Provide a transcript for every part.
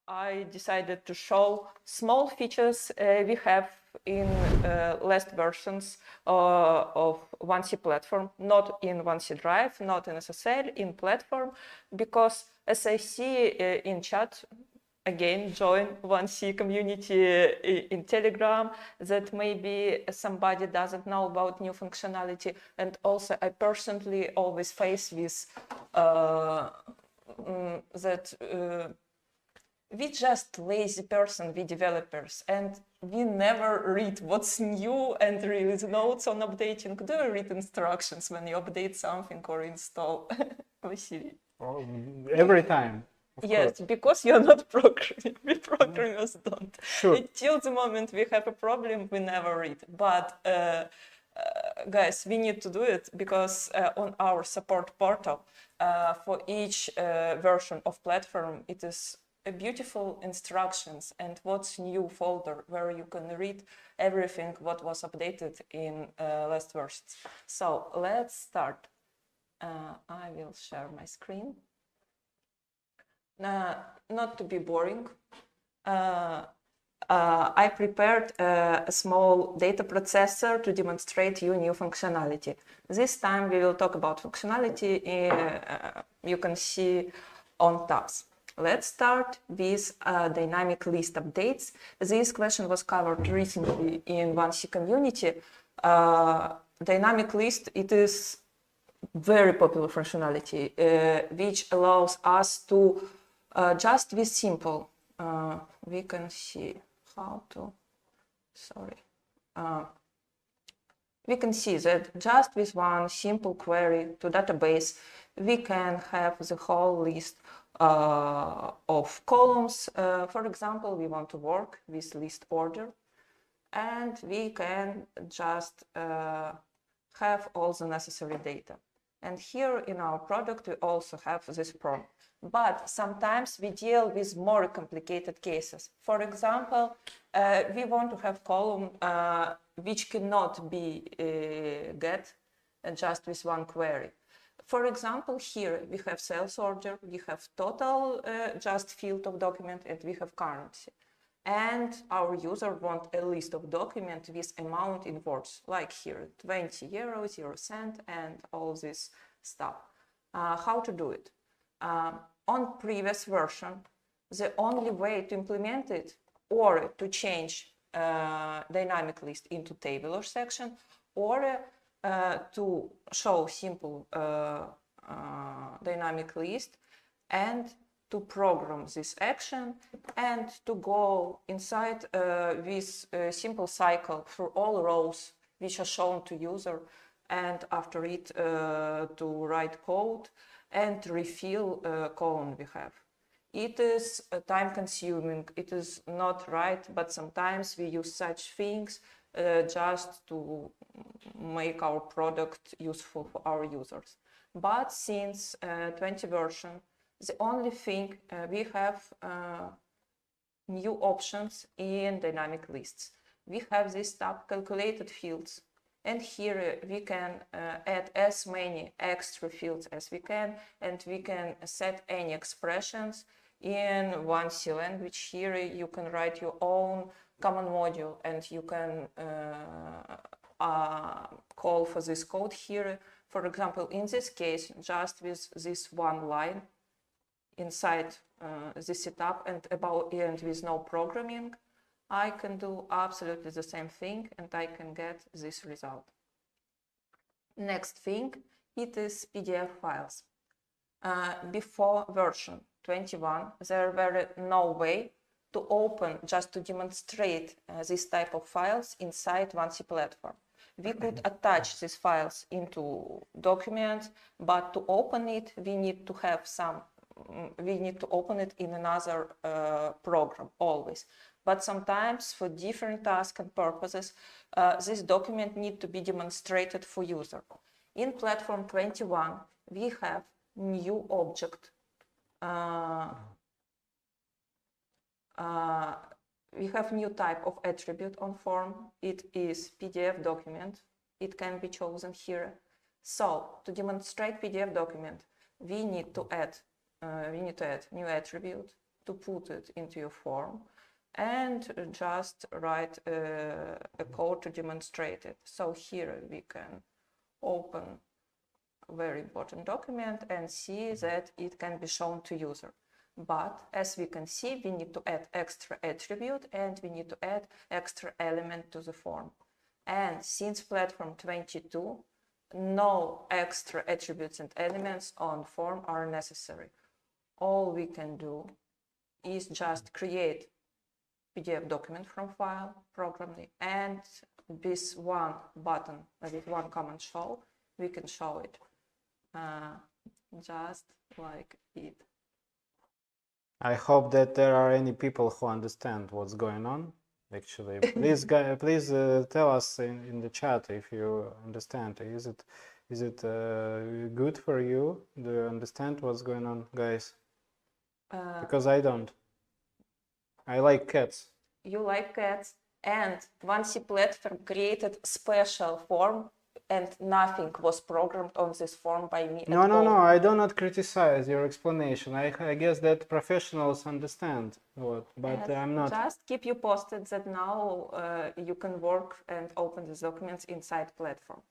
I decided to show small features we have in last versions of 1C platform, not in 1C Drive, not in SSL, in platform, because as I see in chat, again, join 1C community in Telegram, that maybe somebody doesn't know about new functionality. And also I personally always face with that we just lazy person, we developers, and we never read what's new and release notes on updating. Do you read instructions when you update something or install? Vasily? Oh, every time. Yes, because you're not programming. We programmers don't. Sure. Until the moment we have a problem, we never read. But guys, we need to do it because on our support portal, for each version of platform, it is a beautiful instructions and what's new folder where you can read everything what was updated in last versions. So let's start. I will share my screen. Not to be boring, I prepared a small data processor to demonstrate you new functionality. This time we will talk about functionality you can see on tabs. Let's start with dynamic list updates. This question was covered recently in 1C community. Dynamic list, it is very popular functionality, which allows us to just with simple, we can see how to, we can see that just with one simple query to database, we can have the whole list of columns. For example, we want to work with list order, and we can just have all the necessary data. And here in our product, we also have this problem. But sometimes we deal with more complicated cases. For example, we want to have column which cannot be get just with one query. For example, here we have sales order, we have total just field of document, and we have currency. And our user wants a list of documents with amount in words, like here, 20 euros, 0 cent, and all this stuff. How to do it? On previous version, the only way to implement it or to change dynamic list into tabular section or to show simple dynamic list and to program this action and to go inside this simple cycle through all rows which are shown to user, and after it to write code and refill column we have. It is time consuming, it is not right, but sometimes we use such things just to make our product useful for our users. But since 20 version, the only thing we have new options in dynamic lists. We have this tab calculated fields, and here we can add as many extra fields as we can, and we can set any expressions in 1C language. Here you can write your own common module, and you can call for this code here. For example, in this case, just with this one line inside the setup and with no programming, I can do absolutely the same thing, and I can get this result. Next thing, it is PDF files. Before version 21, there were no way to open, just to demonstrate this type of files inside 1C platform. We could attach these files into documents, but to open it, we need to have open it in another program always. But sometimes for different tasks and purposes, this document needs to be demonstrated for user. In platform 21, we have new object. We have new type of attribute on form. It is PDF document. It can be chosen here. So to demonstrate PDF document, we need to add new attribute to put it into your form and just write a code to demonstrate it. So here we can open a very important document and see that it can be shown to user. But as we can see, we need to add extra attribute and we need to add extra element to the form. And since platform 22, no extra attributes and elements on form are necessary. All we can do is just create PDF document from file programmably, and with one button, with one command show, we can show it just like it. I hope that there are any people who understand what's going on. Actually, please, please tell us in the chat if you understand. Is it good for you? Do you understand what's going on, guys? Because I don't. I like cats. You like cats, and Vansi platform created special form, and nothing was programmed on this form by me. No, I do not criticize your explanation. I guess that professionals understand what, but Yes, I'm not. Just keep you posted that now you can work and open these documents inside platform.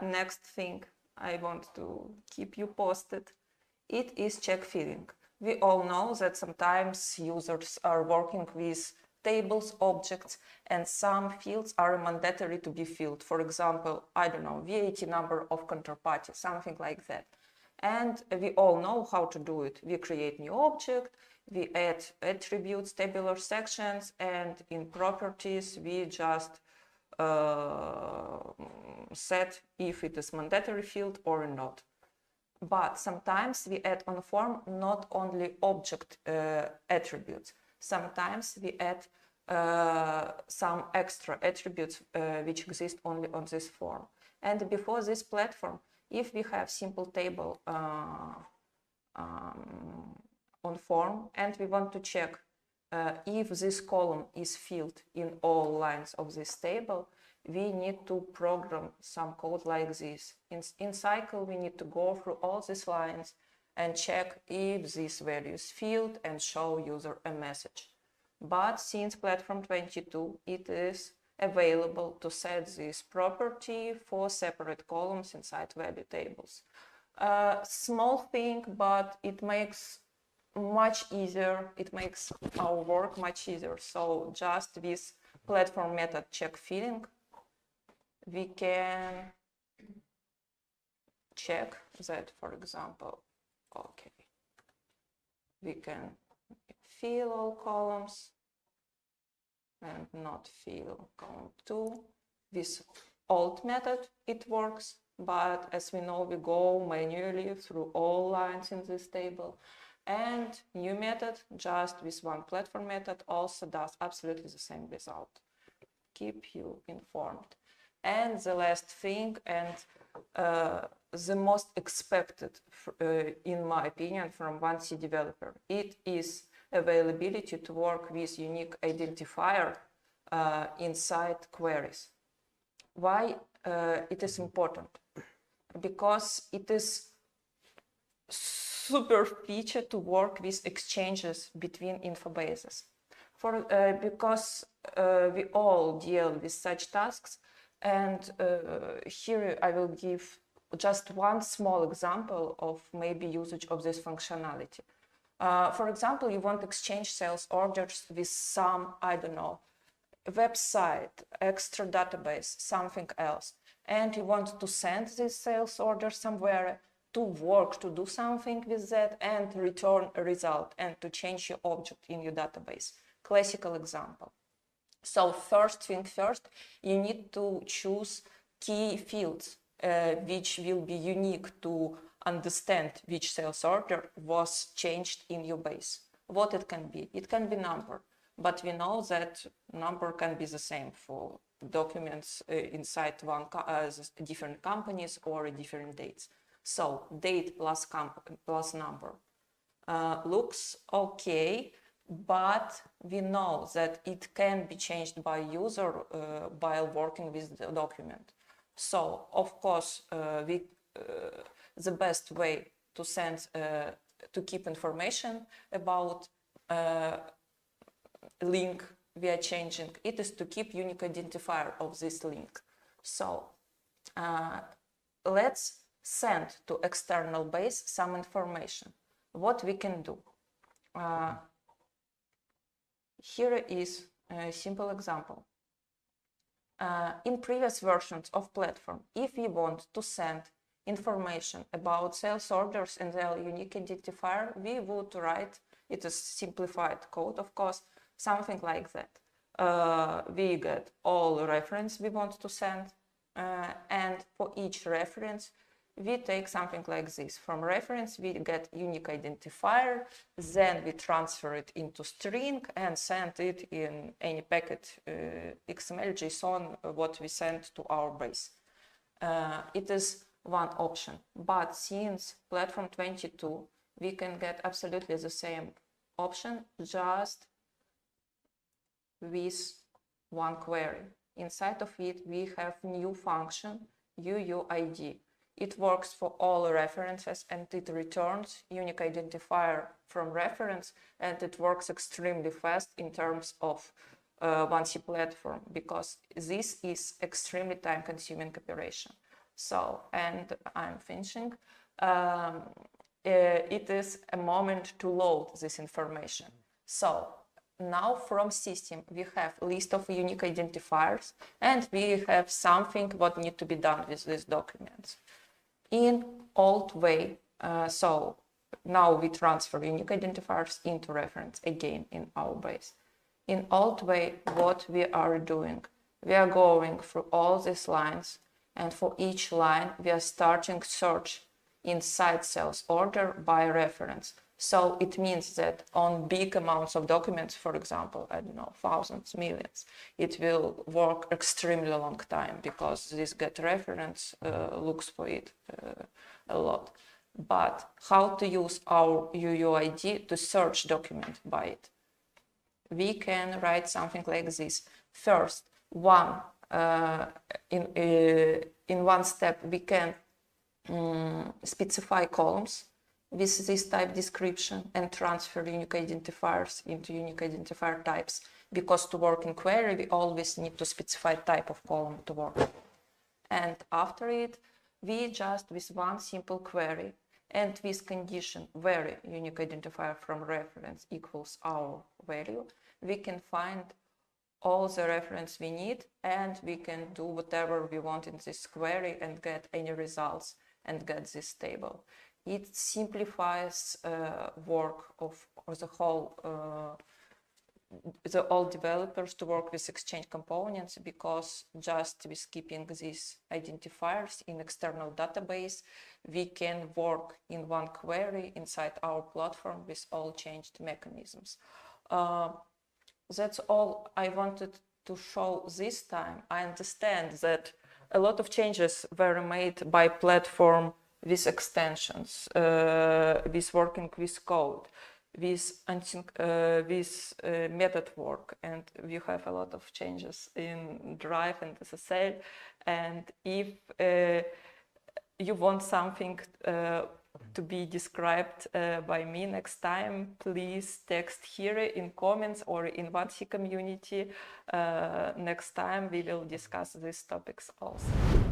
Next thing I want to keep you posted, it is check filling. We all know that sometimes users are working with tables, objects, and some fields are mandatory to be filled. For example, I don't know, VAT number of counterparty, something like that. And we all know how to do it. We create new object, we add attributes, tabular sections, and in properties, we just set if it is mandatory field or not. But sometimes we add on form not only object attributes. Sometimes we add some extra attributes which exist only on this form. And before this platform, if we have simple table on form and we want to check if this column is filled in all lines of this table, we need to program some code like this. In cycle, we need to go through all these lines and check if this value is filled and show user a message. But since platform 22, it is available to set this property for separate columns inside value tables. Small thing, but it makes much easier. It makes our work much easier. So just with platform method check filling, we can check that, for example, okay, we can fill all columns and not fill column 2. With alt method it works, but as we know, we go manually through all lines in this table. And new method, just with one platform method, also does absolutely the same result. Keep you informed. And the last thing, and the most expected, in my opinion, from one C developer, it is availability to work with unique identifier inside queries. Why it is important? Because it is super feature to work with exchanges between infobases. Because we all deal with such tasks, and here I will give just one small example of maybe usage of this functionality. For example, you want to exchange sales orders with some, I don't know, website, extra database, something else, and you want to send this sales order somewhere to work, to do something with that and return a result and to change your object in your database. Classical example. So first thing first, you need to choose key fields which will be unique to understand which sales order was changed in your base. What it can be? It can be number, but we know that number can be the same for documents inside different companies or different dates. So date plus number looks okay, but we know that it can be changed by user while working with the document. So of course, the best way to send to keep information about link we are changing, it is to keep unique identifier of this link. So let's send to external base some information. What we can do? Here is a simple example. In previous versions of platform, if we want to send information about sales orders and their unique identifier, we would write, it is simplified code, of course, something like that. We get all reference we want to send, and for each reference, we take something like this. From reference, we get unique identifier, then we transfer it into string and send it in any packet, XML, JSON, what we send to our base. It is one option, but since platform 22, we can get absolutely the same option, just with one query. Inside of it, we have new function, UUID. It works for all references and it returns unique identifier from reference, and it works extremely fast in terms of 1C platform, because this is extremely time-consuming operation. So, and I'm finishing. It is a moment to load this information. So now from system we have list of unique identifiers, and we have something what need to be done with these documents. In old way, so now we transfer unique identifiers into reference again in our base. In old way, what we are doing, we are going through all these lines, and for each line we are starting search inside sales order by reference. So it means that on big amounts of documents, for example, I don't know, thousands, millions, it will work extremely long time, because this get reference looks for it a lot. But how to use our UUID to search document by it? We can write something like this. First, in one step, we can specify columns with this type description and transfer unique identifiers into unique identifier types, because to work in query, we always need to specify type of column to work. And after it, we just with one simple query and with condition where unique identifier from reference equals our value, we can find all the reference we need, and we can do whatever we want in this query and get any results and get this table. It simplifies work of the whole, all developers to work with Exchange components, because just with keeping these identifiers in external database, we can work in one query inside our platform with all changed mechanisms. That's all I wanted to show this time. I understand that a lot of changes were made by platform with extensions, with working with code, with method work, and we have a lot of changes in Drive and SSL. And if you want something to be described by me next time, please text here in comments or in 1C community. Next time we will discuss these topics also.